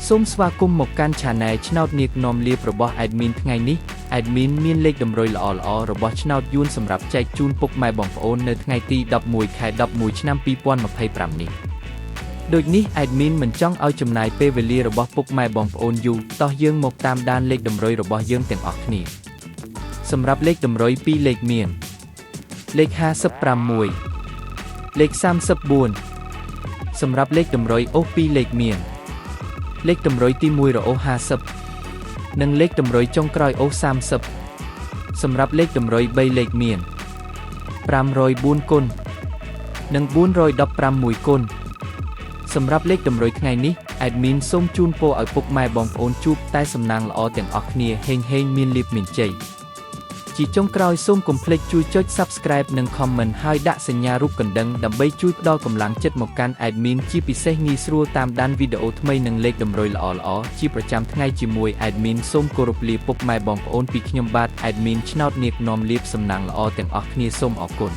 សូមស្វាគមន៍មកកាន់ Channel ឆ្នោតនាគនាំលាភរបស់ Admin ថ្ងៃនេះ Admin មានលេខតម្រុយល្អៗរបស់ឆ្នោតយួនសម្រាប់ចែកជូនពុកម៉ែបងប្អូននៅថ្ងៃទី11 ខែ 11 ឆ្នាំ 2025 នេះដូចនេះ Admin មិនចង់ឲ្យចំណាយពេលវេលារបស់ពុកម៉ែបងប្អូនយូរតោះយើងមកតាមដានលេខតម្រុយរបស់យើងទាំងអស់គ្នាសម្រាប់លេខតម្រុយ2លេខមានលេខ56លេខ34សម្រាប់លេខតម្រុយអូស2លេខមានលេខតម្រុយទី1រអូស50និងលេខតម្រុយចុងក្រោយអូស30សម្រាប់លេខតម្រុយ3លេខមាន504គុណនិង416គុណសម្រាប់លេខតម្រុយថ្ងៃនេះ Admin សូមជូនពរឲ្យពុកម៉ែបងប្អូនជួបតែសំណាងល្អទាំងអស់គ្នាហេងមានលាភមានជ័យជាចុងក្រោយសូមកុំភ្លេចជួយចុច Subscribe និង Comment ហើយដាក់សញ្ញារូបកណ្ដឹងដើម្បីជួយផ្ដល់កម្លាំងចិត្តមកកាន់ Admin ជាពិសេសងាយស្រួលតាមដានវីដេអូថ្មីនិងលេខតម្រុយល្អៗជាប្រចាំថ្ងៃជាមួយ Admin សូមគោរពលាពុកម៉ែបងប្អូនពីខ្ញុំបាទ Admin ឆ្នោតនាគនាំលាភសំណាងល្អទាំងអស់គ្នាសូមអរគុណ